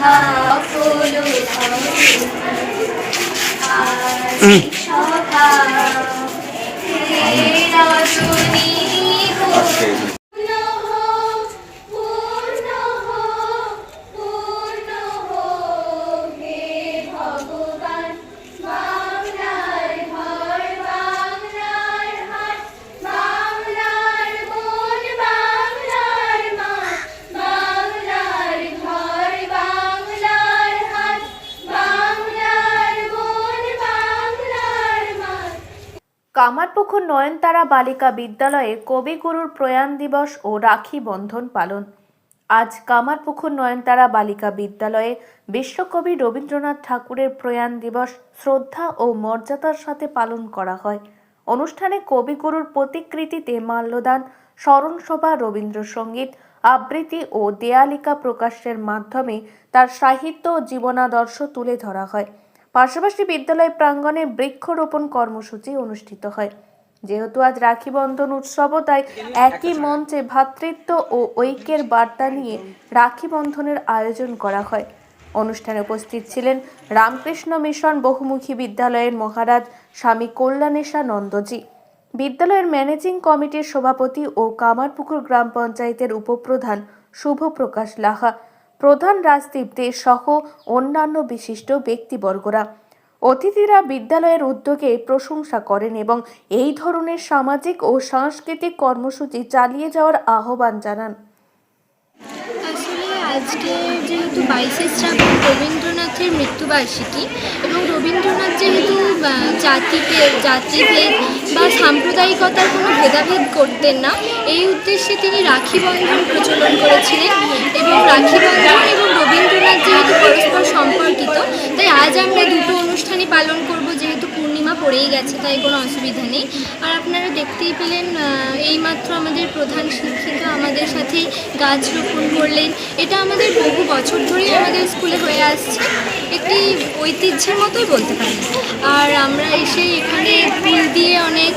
সভা হলো সভা রজনী কামারপুকুর নয়নতারা বালিকা বিদ্যালয়ে কবিগুরুর প্রয়াণ দিবস ও রাখি বন্ধন পালন। আজ কামারপুকুর নয়নতারা বালিকা বিদ্যালয়ে বিশ্বকবি রবীন্দ্রনাথ ঠাকুরের প্রয়াণ দিবস শ্রদ্ধা ও মর্যাদার সাথে পালন করা হয়। অনুষ্ঠানে কবিগুরুর প্রতিকৃতিতে মাল্যদান, স্মরণসভা, রবীন্দ্রসঙ্গীত, আবৃত্তি ও দেয়ালিকা প্রকাশের মাধ্যমে তার সাহিত্য ও জীবনাদর্শ তুলে ধরা হয়। পাশাপাশি বিদ্যালয় প্রাঙ্গণে বৃক্ষরোপণ কর্মসূচি অনুষ্ঠিত হয়। যেহেতু আজ রাখি বন্ধন উৎসবও, তাই একই মঞ্চে ভ্রাতৃত্ব ও ঐক্যের বার্তা নিয়ে রাখি বন্ধনের আয়োজন করা হয়। অনুষ্ঠানে উপস্থিত ছিলেন রামকৃষ্ণ মিশন বহুমুখী বিদ্যালয়ের মহারাজ স্বামী কল্যাণেশানন্দজি, বিদ্যালয়ের ম্যানেজিং কমিটির সভাপতি ও কামারপুকুর গ্রাম পঞ্চায়েতের উপপ্রধান শুভপ্রকাশ লাহা, প্রধান রাজদীপ দে সহ অন্যান্য বিশিষ্ট ব্যক্তিবর্গরা। অতিথিরা বিদ্যালয়ের উদ্যোগে প্রশংসা করেন এবং এই ধরনের সামাজিক ও সাংস্কৃতিক কর্মসূচি চালিয়ে যাওয়ার আহ্বান জানান। আসলে আজকে যেহেতু 22শে শ্রাবণ রবীন্দ্রনাথের মৃত্যুবার্ষিকী এবং রবীন্দ্রনাথ যেহেতু জাতিভেদ বা সাম্প্রদায়িকতার কোনো ভেদাভেদ করতেন না, এই উদ্দেশ্যে তিনি রাখি বন্ধন প্রচলন করেছিলেন এবং রাখি বন্ধন এবং রবীন্দ্রনাথ যেহেতু পরস্পর সম্পর্কিত, তাই আজ আমরা দুটো অনুষ্ঠানই পালন করব। যেহেতু পূর্ণিমা পড়েই গেছে, তাই কোনো অসুবিধা নেই। আর আপনারা দেখতেই পেলেন, এইমাত্র আমাদের প্রধান শিক্ষিকা আমাদের সাথে গাছ রোপণ করলেন। এটা আমাদের বহু বছর ধরেই আমাদের স্কুলে হয়ে আসছে, একটি ঐতিহ্যের মতোই বলতে পারি। আর আমরা এসে এখানে ফুল দিয়ে অনেক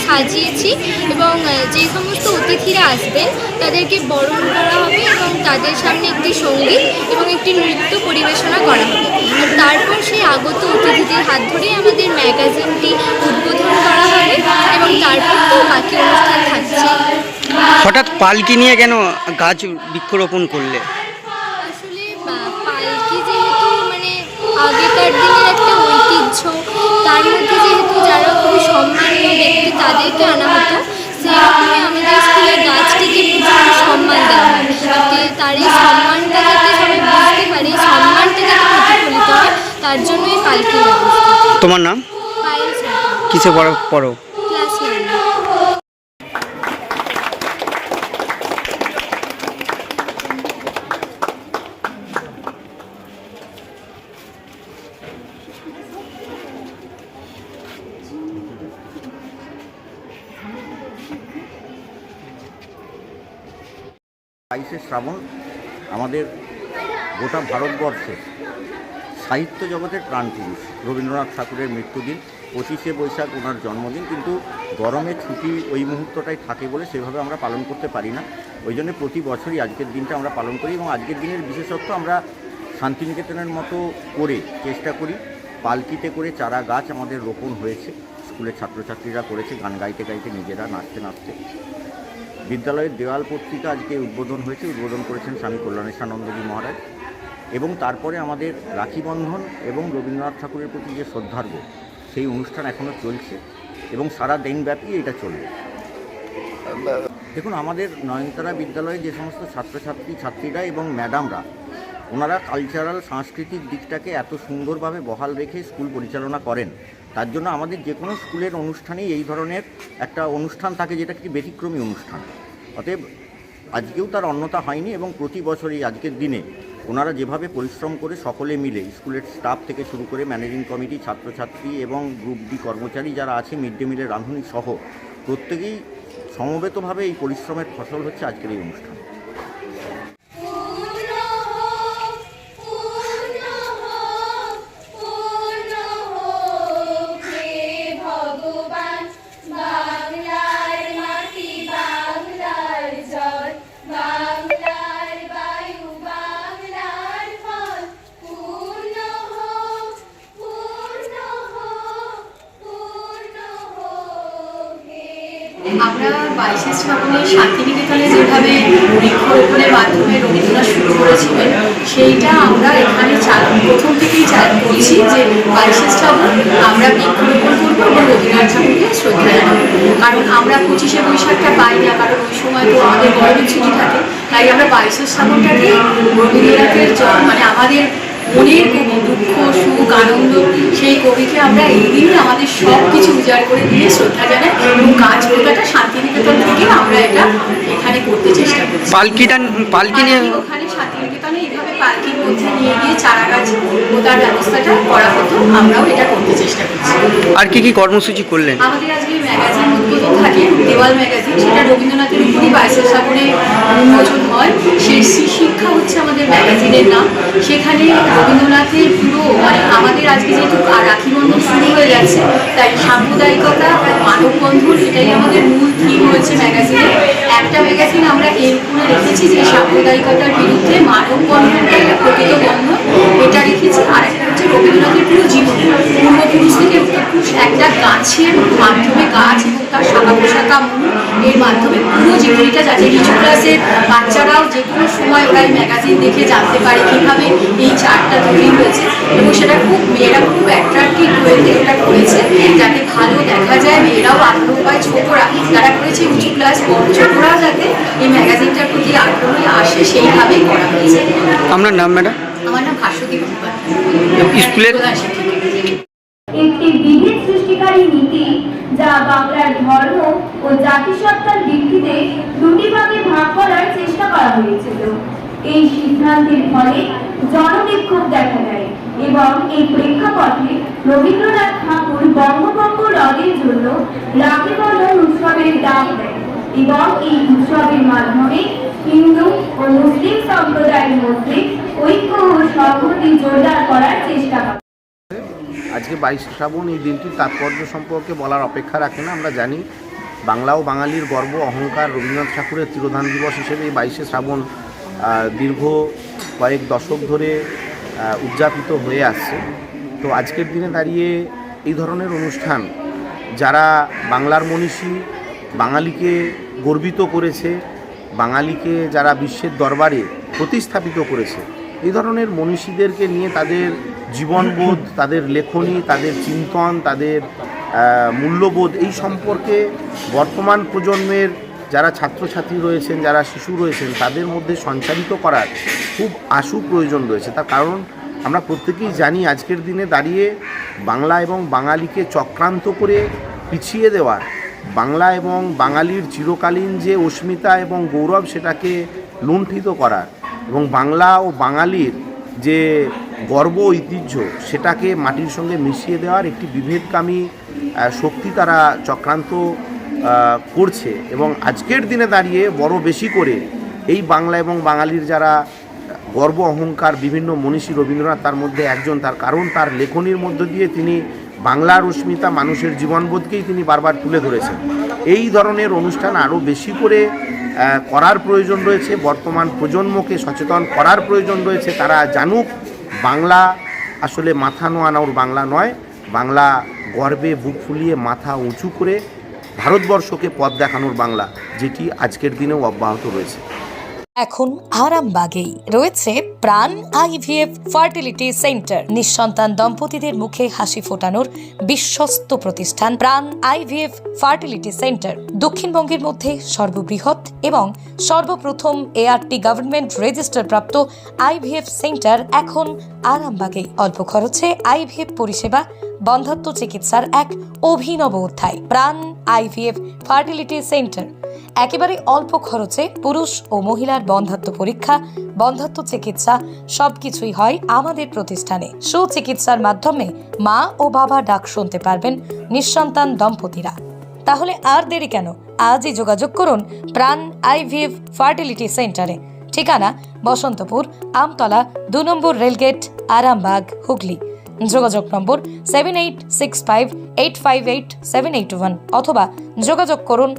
সাজিয়েছি এবং যে সমস্ত অতিথিরা আসবেন তাদেরকে বরণ করা হবে এবং তাদের সামনে একটি সঙ্গীত এবং একটি নৃত্য পরিবেশনা করা হবে। আর তারপর সেই আগত অতিথিদের হাত ধরে আমাদের ম্যাগাজিনটি উদ্বোধন করা হবে এবং তারপর তো বাকি অনুষ্ঠান থাকছে। হঠাৎ পালকি নিয়ে কেন গাছ বৃক্ষরোপণ করলে? আসলে পালকি যেহেতু আগেকার দিনের একটা ঐতিহ্য, তার মধ্যে যেহেতু যারা খুবই সম্মানীয় ব্যক্তি তাদেরকে আনা হতো, সেরকমই আমাদের স্কুলের গাছটিকে প্রচুর সম্মান দেওয়া হয়। তার এই সম্মানটা যাতে সবাই বুঝতে পারে, সম্মানটা যাতে প্রতিফলিত হয়, তার জন্যই পালকি ব্যবস্থা। তোমার নাম? পায়েল সরকার। কিসে পড়ো? ক্লাস 9। বাইশে শ্রাবণ আমাদের গোটা ভারতবর্ষে সাহিত্য জগতের প্রাণপুরুষ রবীন্দ্রনাথ ঠাকুরের মৃত্যুদিন। 25শে বৈশাখ ওনার জন্মদিন, কিন্তু গরমে ছুটি ওই মুহূর্তটাই থাকে বলে সেভাবে আমরা পালন করতে পারি না। ওই জন্য প্রতি বছরই আজকের দিনটা আমরা পালন করি এবং আজকের দিনের বিশেষত্ব আমরা শান্তিনিকেতনের মতো করে চেষ্টা করি। পালকিতে করে চারা গাছ আমাদের রোপণ হয়েছে, স্কুলের ছাত্রছাত্রীরা করেছে গান গাইতে গাইতে, নিজেরা নাচতে নাচতে। বিদ্যালয়ের দেওয়াল পত্রিকা আজকে উদ্বোধন হয়েছে, উদ্বোধন করেছেন স্বামী কল্যাণেশানন্দজি মহারাজ। এবং তারপরে আমাদের রাখি বন্ধন এবং রবীন্দ্রনাথ ঠাকুরের প্রতি যে শ্রদ্ধার্ঘ, সেই অনুষ্ঠান এখনও চলছে এবং সারা দিনব্যাপী এটা চলবে। দেখুন, আমাদের নয়নতারা বিদ্যালয়ে যে সমস্ত ছাত্রীরা এবং ম্যাডামরা, ওনারা কালচারাল সাংস্কৃতিক দিকটাকে এত সুন্দরভাবে বহাল রেখে স্কুল পরিচালনা করেন, তার জন্য আমাদের যে কোনো স্কুলের অনুষ্ঠানেই এই ধরনের একটা অনুষ্ঠান থাকে, যেটা একটি ব্যতিক্রমী অনুষ্ঠান। অতএব আজকেও তার অন্যতা হয়নি এবং প্রতি বছরই আজকের দিনে ওনারা যেভাবে পরিশ্রম করে সকলে মিলে, স্কুলের স্টাফ থেকে শুরু করে ম্যানেজিং কমিটি, ছাত্রছাত্রী এবং গ্রুপ ডি কর্মচারী যারা আছে, মিড ডে মিলের রাঁধুনি সহ প্রত্যেকেই সমবেতভাবে এই পরিশ্রমের ফসল হচ্ছে আজকের এই অনুষ্ঠান। আমরা 22শে শ্রাবণে শান্তিনিকেতনে যেভাবে বৃক্ষরোপণের মাধ্যমে রবীন্দ্রনাথ শুরু করেছিলেন, সেইটা আমরা এখানে প্রথম থেকেই চালু করছি যে 22শে শ্রাবণ আমরা বৃক্ষরোপণ করবো এবং রবীন্দ্রনাথ ঠাকুরকে শ্রদ্ধা জানাবো। কারণ আমরা 25শে বৈশাখটা পাই না, কারণ ওই সময় তো আমাদের গরমের ছুটি থাকে, তাই আমরা 22শে শ্রাবণটাকে রবীন্দ্রনাথের মানে আমাদের মনের কবি, দুঃখ সুখ আনন্দ, সেই কবিকে আমরা এই দিনই আমাদের সব কিছু উজাড় করে দিয়ে শ্রদ্ধা জানাই এবং কাজ পোতাটা শান্তিনিকেতন থেকে আমরা এটা এখানে করতে চেষ্টা করছি। পালকি নিয়ে ওখানে শান্তিনিকেতনে এইভাবে পালকির মধ্যে নিয়ে গিয়ে চারা গাছ পোতার ব্যবস্থাটা করা হতো, আমরাও এটা করতে চেষ্টা করছি। আর কি কর্মসূচি করলেন? আমাদের আজকে ম্যাগাজিন উদ্বোধন থাকে, দেওয়াল ম্যাগাজিন, সেটা রবীন্দ্রনাথের উপরই 22শে শ্রাবণে উন্মোচন হয়। সেই শিক্ষা হচ্ছে আমাদের ম্যাগাজিনের নাম। সেখানে রবীন্দ্রনাথের পুরো মানে আমাদের আজকে যেহেতু রাখি বন্ধন শুরু হয়ে যাচ্ছে, তাই সাম্প্রদায়িকতা মানববন্ধন এটাই আমাদের মূল থিম হয়েছে ম্যাগাজিনে। একটা ম্যাগাজিন আমরা এর উপরে রেখেছি যে সাম্প্রদায়িকতার বিরুদ্ধে মানববন্ধনটাই প্রকৃত বন্ধন, এটা রেখেছি। আর একটা হচ্ছে রবীন্দ্রনাথের পুরো জীবন, পূর্বপুরুষ থেকে একটা গাছের মাধ্যমে, গাছ এবং তার শাখা পোশাকা মূল এর মাধ্যমে পুরো জীবনীটা, যাতে কিছু ক্লাসের বাচ্চারাও যে কোনো সময় ওরা এই ম্যাগাজিন দেখে জানতে পারে কীভাবে এই চার্টটা তৈরি হয়েছে। এবং সেটা মেয়েরা খুব অ্যাট্রাক্টিভ হয়েছে এটা করেছে, যাতে ভালো দেখা যায়, মেয়েরাও আগ্রহ পায়, ছোটরা যারা করেছে উঁচু ক্লাস ছোটরাও যাতে এই ম্যাগাজিনটার প্রতি আগ্রহী আসে, সেইভাবেই করা হয়েছে। আপনার নাম ম্যাডাম? আমার নাম ভাস্বতী মুখোপাধ্যায়, স্কুলের প্রধান শিক্ষিকা। একটি বিভেদ সৃষ্টিকারী নীতি যা বাংলার ধর্ম ও জাতিসত্তার ভিত্তিতে দুটি ভাগে ভাগ করার চেষ্টা করা হয়েছিল। এই সিদ্ধান্তের ফলে জনবিক্ষোভ দেখা দেয় এবং এই প্রেক্ষাপটে রবীন্দ্রনাথ ঠাকুর বঙ্গভঙ্গ রদের জন্য রাখি বন্ধন উৎসবের ডাক দেয় এবং এই উৎসবের মাধ্যমে হিন্দু ও মুসলিম সম্প্রদায়ের মধ্যে ঐক্য ও সংহতি জোরদার করার চেষ্টা করে। আজকে 22শে শ্রাবণ এই দিনটির তাৎপর্য সম্পর্কে বলার অপেক্ষা রাখে না। আমরা জানি বাংলা ও বাঙালির গর্ব অহংকার রবীন্দ্রনাথ ঠাকুরের তিরোধান দিবস হিসেবে এই 22শে শ্রাবণ দীর্ঘ কয়েক দশক ধরে উদযাপিত হয়ে আসছে। তো আজকের দিনে দাঁড়িয়ে এই ধরনের অনুষ্ঠান, যারা বাংলার মনীষী, বাঙালিকে গর্বিত করেছে, বাঙালিকে যারা বিশ্বের দরবারে প্রতিস্থাপিত করেছে, এই ধরনের মনীষীদেরকে নিয়ে তাদের জীবনবোধ, তাদের লেখনী, তাদের চিন্তন, তাদের মূল্যবোধ এই সম্পর্কে বর্তমান প্রজন্মের যারা ছাত্রছাত্রী রয়েছেন, যারা শিশু রয়েছেন, তাদের মধ্যে সঞ্চারিত করার খুব আশু প্রয়োজন রয়েছে। তার কারণ আমরা প্রত্যেকেই জানি আজকের দিনে দাঁড়িয়ে বাংলা এবং বাঙালিকে চক্রান্ত করে পিছিয়ে দেওয়ার, বাংলা এবং বাঙালির চিরকালীন যে অস্মিতা এবং গৌরব সেটাকে লুণ্ঠিত করার এবং বাংলা ও বাঙালির যে গর্ব ঐতিহ্য সেটাকে মাটির সঙ্গে মিশিয়ে দেওয়ার একটি বিভেদকামী শক্তি তারা চক্রান্ত করছে। এবং আজকের দিনে দাঁড়িয়ে বড় বেশি করে এই বাংলা এবং বাঙালির যারা গর্ব অহংকার, বিভিন্ন মনীষী, রবীন্দ্রনাথ তার মধ্যে একজন। তার কারণ তার লেখনীর মধ্য দিয়ে তিনি বাংলার অস্মিতা, মানুষের জীবনবোধকেই তিনি বারবার তুলে ধরেছেন। এই ধরনের অনুষ্ঠান আরও বেশি করে করার প্রয়োজন রয়েছে, বর্তমান প্রজন্মকে সচেতন করার প্রয়োজন রয়েছে। তারা জানুক বাংলা আসলে মাথা নোয়ানোর বাংলা নয়, বাংলা গর্বে বুক ফুলিয়ে মাথা উঁচু করে ভারতবর্ষকে পথ দেখানোর বাংলা, যেটি আজকের দিনেও অব্যাহত রয়েছে। এখন আরামবাগেই রয়েছে প্রাণ আইভিএফ ফার্টিলিটি সেন্টার। নিঃসন্তান দম্পতিদের মুখে হাসি ফোটানোর বিশ্বস্ত প্রতিষ্ঠান প্রাণ আইভিএফ ফার্টিলিটি সেন্টার দক্ষিণবঙ্গের মধ্যে সর্ববৃহৎ এবং সর্বপ্রথম এআরটি গভর্নমেন্ট রেজিস্টার প্রাপ্ত আইভিএফ সেন্টার এখন আরামবাগেই। অল্প খরচে আইভিএফ পরিষেবা, বন্ধ্যাত্ব চিকিৎসার এক অভিনব অধ্যায়। প্রাণ আইভিএফ ফার্টিলিটি সেন্টার একেবারে অল্প খরচে পুরুষ ও মহিলার বন্ধ্যাত্ব পরীক্ষা, বন্ধ্যাত্ব চিকিৎসা সবকিছুই হয় আমাদের প্রতিষ্ঠানে। সুচিকিৎসার মাধ্যমে মা ও বাবা ডাক শুনতে পারবেন নিঃসন্তান দম্পতিরা। তাহলে আর দেরি কেন, আজই যোগাযোগ করুন প্রাণ আইভিএফ ফার্টিলিটি সেন্টারে। ঠিকানা বসন্তপুর, আমতলা, 2 নম্বর রেলগেট, আরামবাগ, হুগলি। যোগাযোগ নম্বর 7865858781 অথবা যোগাযোগ করুন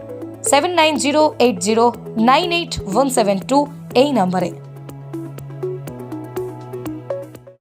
7908098172 এই নম্বরে।